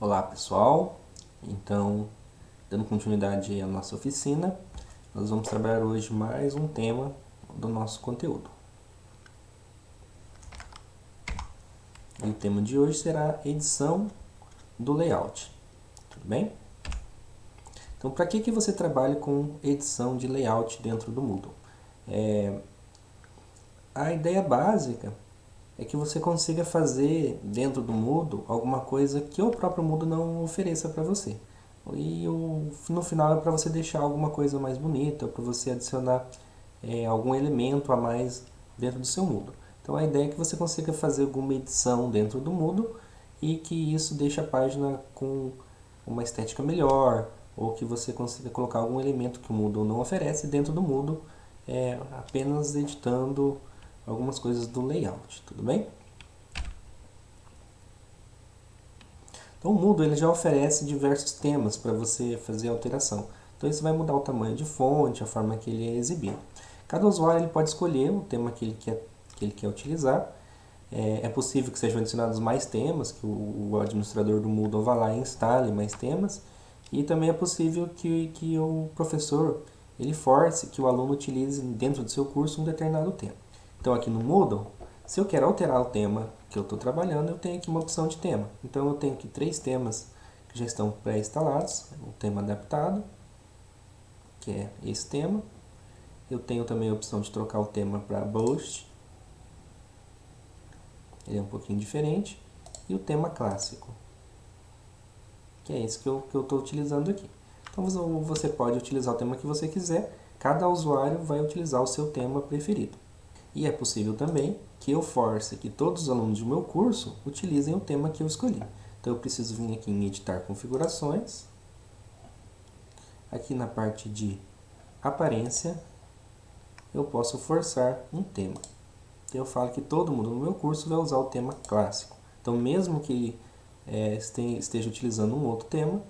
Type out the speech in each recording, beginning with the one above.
Olá pessoal, então dando continuidade à nossa oficina, nós vamos trabalhar hoje mais um tema do nosso conteúdo. E o tema de hoje será edição do layout, tudo bem? Então para que você trabalha com edição de layout dentro do Moodle? A ideia básica é que você consiga fazer dentro do Moodle alguma coisa que o próprio Moodle não ofereça para você. E no final é para você deixar alguma coisa mais bonita, para você adicionar algum elemento a mais dentro do seu Moodle. Então a ideia é que você consiga fazer alguma edição dentro do Moodle e que isso deixe a página com uma estética melhor, ou que você consiga colocar algum elemento que o Moodle não oferece dentro do Moodle, apenas editando algumas coisas do layout, tudo bem? Então o Moodle ele já oferece diversos temas para você fazer alteração. Então isso vai mudar o tamanho de fonte, a forma que ele é exibido. Cada usuário ele pode escolher o tema que ele quer utilizar. É possível que sejam adicionados mais temas, que o administrador do Moodle vá lá e instale mais temas. E também é possível que o professor ele force que o aluno utilize dentro do seu curso um determinado tema. Então aqui no Moodle, se eu quero alterar o tema que eu estou trabalhando, eu tenho aqui uma opção de tema. Então eu tenho aqui 3 temas que já estão pré-instalados. O tema adaptado, que é esse tema. Eu tenho também a opção de trocar o tema para Bold. Ele é um pouquinho diferente. E o tema clássico, que é esse que eu estou utilizando aqui. Então você pode utilizar o tema que você quiser. Cada usuário vai utilizar o seu tema preferido. E é possível também que eu force que todos os alunos do meu curso utilizem o tema que eu escolhi. Então eu preciso vir aqui em editar configurações. Aqui na parte de aparência, eu posso forçar um tema. Então eu falo que todo mundo no meu curso vai usar o tema clássico. Então mesmo que esteja utilizando um outro tema,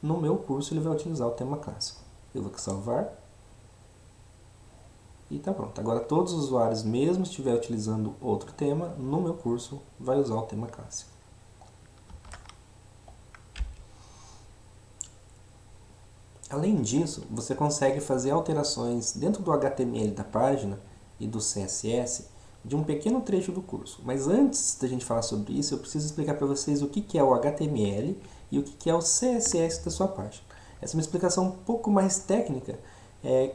no meu curso ele vai utilizar o tema clássico. Eu vou salvar. E tá pronto. Agora todos os usuários, mesmo se estiver utilizando outro tema, no meu curso vai usar o tema clássico. Além disso, você consegue fazer alterações dentro do HTML da página e do CSS de um pequeno trecho do curso. Mas antes da gente falar sobre isso, eu preciso explicar para vocês o que é o HTML e o que é o CSS da sua página. Essa é uma explicação um pouco mais técnica,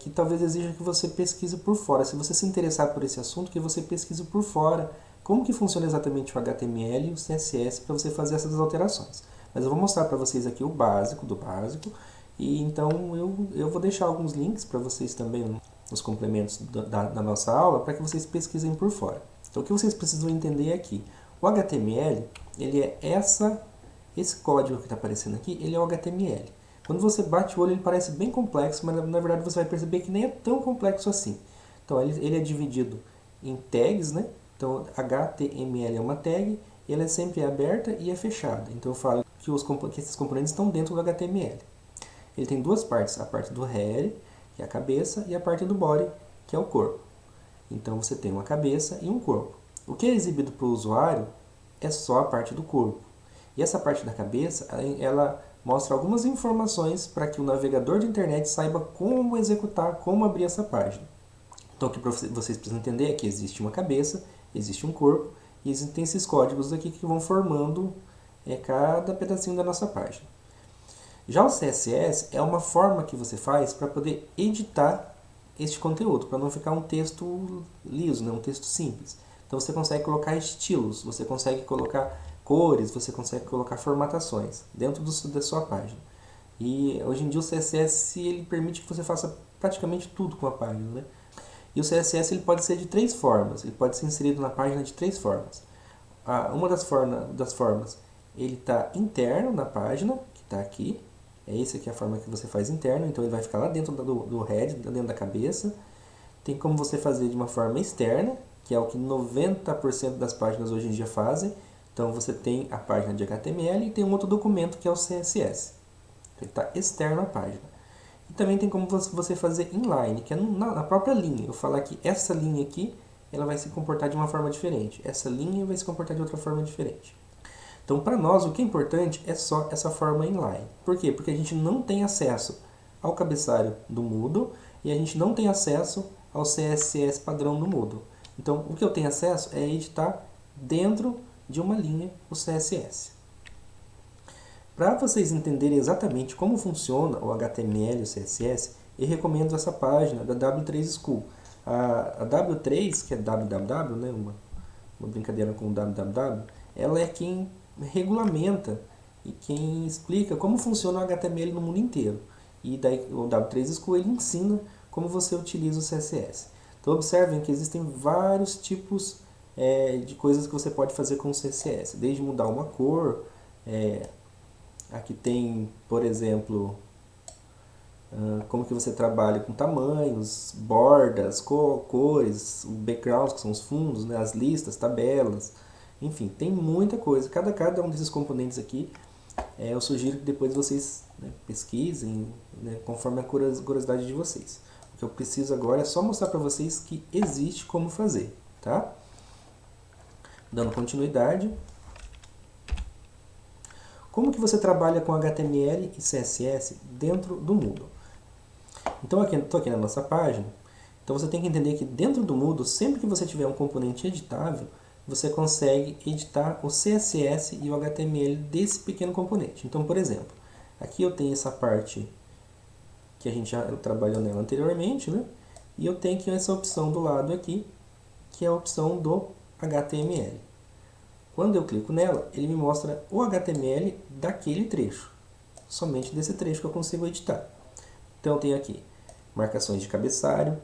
que talvez exija que você pesquise por fora. Se você se interessar por esse assunto, que você pesquise por fora como que funciona exatamente o HTML e o CSS para você fazer essas alterações. Mas eu vou mostrar para vocês aqui o básico do básico, e então eu vou deixar alguns links para vocês também nos complementos da nossa aula, para que vocês pesquisem por fora. Então o que vocês precisam entender aqui, o HTML, ele é esse código que está aparecendo aqui, ele é o HTML. Quando você bate o olho, ele parece bem complexo, mas na verdade você vai perceber que nem é tão complexo assim. Então ele é dividido em tags, né? Então HTML é uma tag, ela é sempre aberta e é fechada. Então eu falo que esses componentes estão dentro do HTML. Ele tem duas partes, a parte do head, que é a cabeça, e a parte do body, que é o corpo. Então você tem uma cabeça e um corpo. O que é exibido para o usuário é só a parte do corpo. E essa parte da cabeça, ela mostra algumas informações para que o navegador de internet saiba como executar, como abrir essa página. Então o que vocês precisam entender é que existe uma cabeça, existe um corpo, e existem esses códigos aqui que vão formando cada pedacinho da nossa página. Já o CSS é uma forma que você faz para poder editar este conteúdo, para não ficar um texto liso, né? Um texto simples. Então você consegue colocar estilos, você consegue colocar cores, você consegue colocar formatações dentro da sua página. E hoje em dia o CSS ele permite que você faça praticamente tudo com a página, né? E o CSS ele pode ser de 3 formas, ele pode ser inserido na página de 3 formas. Uma das formas, ele está interno na página, que está aqui. Essa aqui é a forma que você faz interno, então ele vai ficar lá dentro do head, dentro da cabeça. Tem como você fazer de uma forma externa, que é o que 90% das páginas hoje em dia fazem. Então você tem a página de HTML e tem um outro documento que é o CSS. Ele está externo à página. E também tem como você fazer inline, que é na própria linha. Eu falar que essa linha aqui, ela vai se comportar de uma forma diferente. Essa linha vai se comportar de outra forma diferente. Então, para nós, o que é importante é só essa forma inline. Por quê? Porque a gente não tem acesso ao cabeçalho do Moodle e a gente não tem acesso ao CSS padrão do Moodle. Então, o que eu tenho acesso é editar dentro de uma linha o CSS. Para vocês entenderem exatamente como funciona o HTML e o CSS, eu recomendo essa página da W3 School. A W3, que é www, né, uma brincadeira com o www, ela é quem regulamenta e quem explica como funciona o HTML no mundo inteiro. E daí o W3 School ele ensina como você utiliza o CSS. Então observem que existem vários tipos de coisas que você pode fazer com o CSS, desde mudar uma cor, aqui tem, por exemplo, como que você trabalha com tamanhos, bordas, cores, backgrounds, que são os fundos, né, as listas, tabelas, enfim, tem muita coisa. Cada um desses componentes aqui, eu sugiro que depois vocês, né, pesquisem, né, conforme a curiosidade de vocês. O que eu preciso agora é só mostrar para vocês que existe como fazer, tá? Dando continuidade. Como que você trabalha com HTML e CSS dentro do Moodle? Então, estou aqui na nossa página. Então, você tem que entender que dentro do Moodle, sempre que você tiver um componente editável, você consegue editar o CSS e o HTML desse pequeno componente. Então, por exemplo, aqui eu tenho essa parte que a gente já trabalhou nela anteriormente, né? E eu tenho aqui essa opção do lado aqui, que é a opção do HTML. Quando eu clico nela, ele me mostra o HTML daquele trecho. Somente desse trecho que eu consigo editar. Então, eu tenho aqui marcações de cabeçalho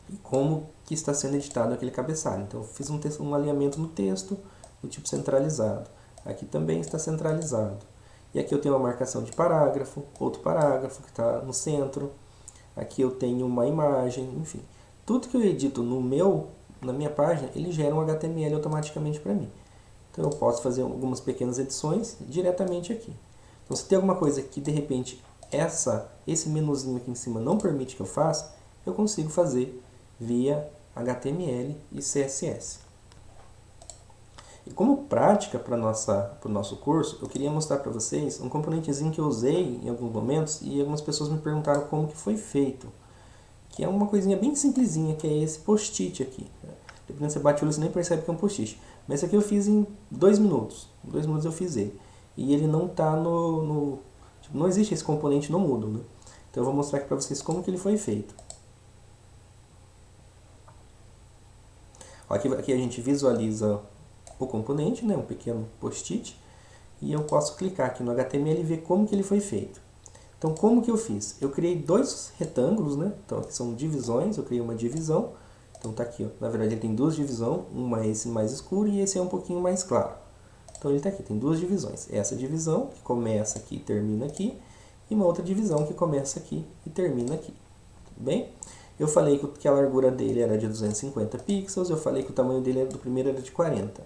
e como que está sendo editado aquele cabeçalho. Então, eu fiz um alinhamento no texto do tipo centralizado. Aqui também está centralizado. E aqui eu tenho uma marcação de parágrafo, outro parágrafo que está no centro. Aqui eu tenho uma imagem, enfim. Tudo que eu edito na minha página, ele gera um HTML automaticamente para mim. Então, eu posso fazer algumas pequenas edições diretamente aqui. Então, se tem alguma coisa que, de repente, esse menuzinho aqui em cima não permite que eu faça, eu consigo fazer via HTML e CSS. E como prática para o nosso curso, eu queria mostrar para vocês um componentezinho que eu usei em alguns momentos e algumas pessoas me perguntaram como que foi feito. Que é uma coisinha bem simplesinha, que é esse post-it aqui. Depois você bate o olho, você nem percebe que é um post-it. Mas esse aqui eu fiz em 2 minutos. Em 2 minutos eu fiz ele. E ele não está tipo, não existe esse componente no Moodle, né? Então eu vou mostrar aqui para vocês como que ele foi feito. Aqui a gente visualiza o componente, né? Um pequeno post-it. E eu posso clicar aqui no HTML e ver como que ele foi feito. Então como que eu fiz? Eu criei 2 retângulos, né? Então aqui são divisões, eu criei uma divisão. Então tá aqui, ó. Na verdade ele tem 2 divisões, uma é esse mais escuro e esse é um pouquinho mais claro. Então ele está aqui, tem 2 divisões. Essa divisão que começa aqui e termina aqui, e uma outra divisão que começa aqui e termina aqui. Tudo bem? Eu falei que a largura dele era de 250 pixels, eu falei que o tamanho dele do primeiro era de 40.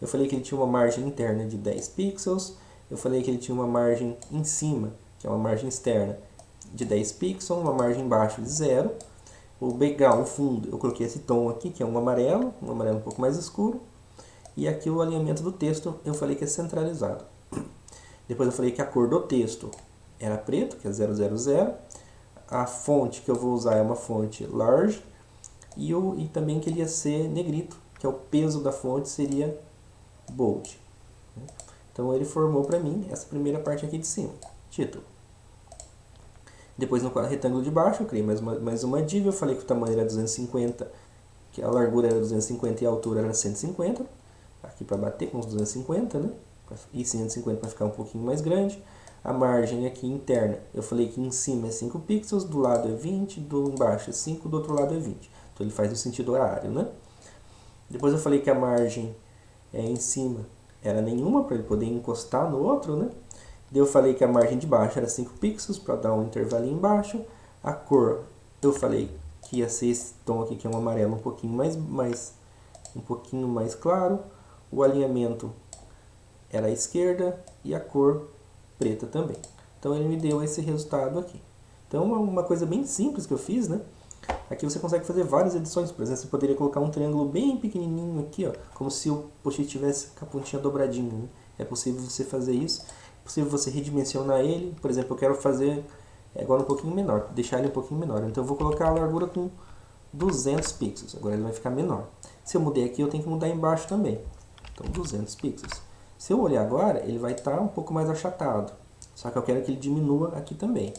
Eu falei que ele tinha uma margem interna de 10 pixels, eu falei que ele tinha uma margem em cima, que é uma margem externa, de 10 pixels, uma margem embaixo de 0. O background, o fundo, eu coloquei esse tom aqui, que é um amarelo um pouco mais escuro. E aqui o alinhamento do texto, eu falei que é centralizado. Depois eu falei que a cor do texto era preto, que é 000. A fonte que eu vou usar é uma fonte large. E também que ele ia ser negrito, que é o peso da fonte seria bold. Então ele formou para mim essa primeira parte aqui de cima, título. Depois no retângulo de baixo eu criei mais uma div, eu falei que o tamanho era 250, que a largura era 250 e a altura era 150. Aqui para bater com os 250, né? E 150 para ficar um pouquinho mais grande. A margem aqui interna, eu falei que em cima é 5 pixels, do lado é 20, do embaixo é 5, do outro lado é 20. Então ele faz no sentido horário, né? Depois eu falei que a margem em cima era nenhuma, para ele poder encostar no outro, né? Daí eu falei que a margem de baixo era 5 pixels, para dar um intervalinho embaixo. A cor, eu falei que ia ser esse tom aqui, que é um amarelo um pouquinho mais claro. O alinhamento era à esquerda e a cor preta também. Então ele me deu esse resultado aqui. Então é uma coisa bem simples que eu fiz, né? Aqui você consegue fazer várias edições. Por exemplo, você poderia colocar um triângulo bem pequenininho aqui, ó, como se o post-it tivesse com a pontinha dobradinha, né? É possível você fazer isso, é possível você redimensionar ele. Por exemplo, eu quero fazer agora um pouquinho menor, deixar ele um pouquinho menor. Então eu vou colocar a largura com 200 pixels, agora ele vai ficar menor. Se eu mudei aqui, eu tenho que mudar embaixo também. Então 200 pixels. Se eu olhar agora, ele vai estar um pouco mais achatado. Só que eu quero que ele diminua aqui também.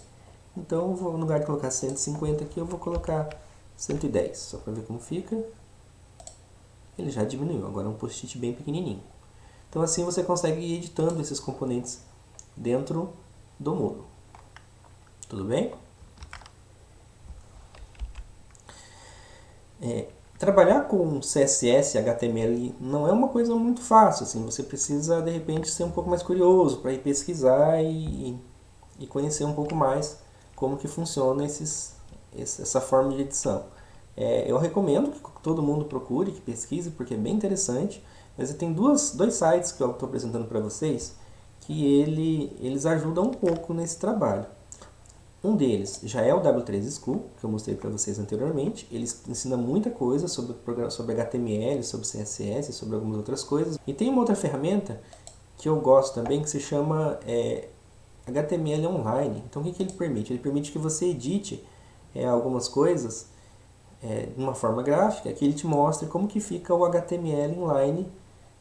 Então, eu vou, no lugar de colocar 150 aqui, eu vou colocar 110. Só para ver como fica. Ele já diminuiu. Agora é um post-it bem pequenininho. Então, assim você consegue ir editando esses componentes dentro do Moodle. Tudo bem? Trabalhar com CSS e HTML não é uma coisa muito fácil. Assim, você precisa, de repente, ser um pouco mais curioso para ir pesquisar e conhecer um pouco mais como que funciona essa forma de edição. Eu recomendo que todo mundo procure, que pesquise, porque é bem interessante. Mas tem dois sites que eu estou apresentando para vocês que eles ajudam um pouco nesse trabalho. Um deles já é o W3 School, que eu mostrei para vocês anteriormente. Ele ensina muita coisa sobre HTML, sobre CSS, sobre algumas outras coisas. E tem uma outra ferramenta que eu gosto também, que se chama HTML Online. Então, o que ele permite? Ele permite que você edite algumas coisas de uma forma gráfica, que ele te mostre como que fica o HTML inline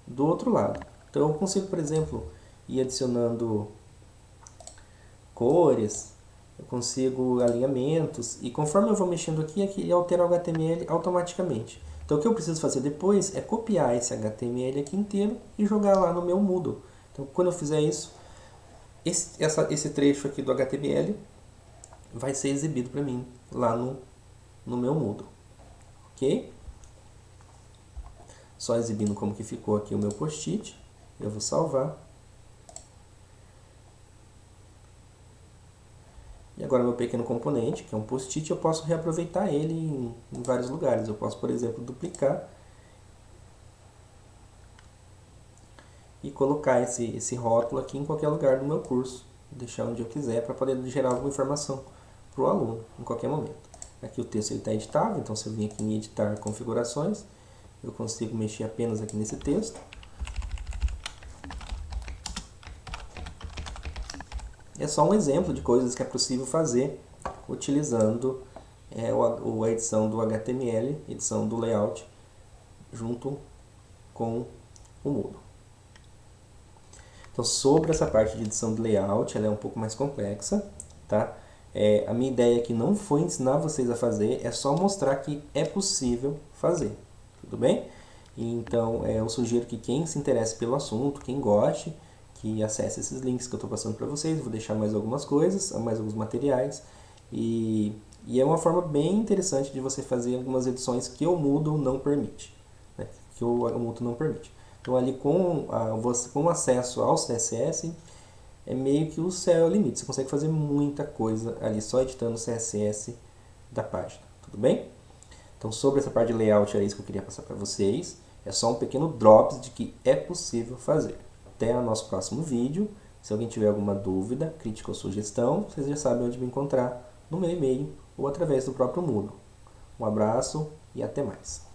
do outro lado. Então, eu consigo, por exemplo, ir adicionando cores, eu consigo alinhamentos, e conforme eu vou mexendo aqui, ele altera o HTML automaticamente. Então, o que eu preciso fazer depois é copiar esse HTML aqui inteiro e jogar lá no meu Moodle. Então, quando eu fizer isso, esse trecho aqui do HTML vai ser exibido para mim lá no meu Moodle. Ok? Só exibindo como que ficou aqui o meu post-it. Eu vou salvar. E agora meu pequeno componente, que é um post-it, eu posso reaproveitar ele em vários lugares. Eu posso, por exemplo, duplicar e colocar esse rótulo aqui em qualquer lugar do meu curso. Deixar onde eu quiser para poder gerar alguma informação para o aluno em qualquer momento. Aqui o texto está editável, então se eu vim aqui em editar configurações, eu consigo mexer apenas aqui nesse texto. É só um exemplo de coisas que é possível fazer utilizando a edição do HTML, edição do layout, junto com o Moodle. Então, sobre essa parte de edição de layout, ela é um pouco mais complexa, tá? A minha ideia aqui não foi ensinar vocês a fazer, é só mostrar que é possível fazer, tudo bem? Então, eu sugiro que quem se interesse pelo assunto, quem goste, que acesse esses links que eu estou passando para vocês. Vou deixar mais algumas coisas, mais alguns materiais. E é uma forma bem interessante de você fazer algumas edições que o Moodle não permite. Né? Que o Moodle não permite. Então, ali com acesso ao CSS, é meio que o céu é o limite. Você consegue fazer muita coisa ali só editando o CSS da página. Tudo bem? Então, sobre essa parte de layout, era isso que eu queria passar para vocês. É só um pequeno drops de que é possível fazer. Até o nosso próximo vídeo. Se alguém tiver alguma dúvida, crítica ou sugestão, vocês já sabem onde me encontrar, no meu e-mail ou através do próprio Moodle. Um abraço e até mais.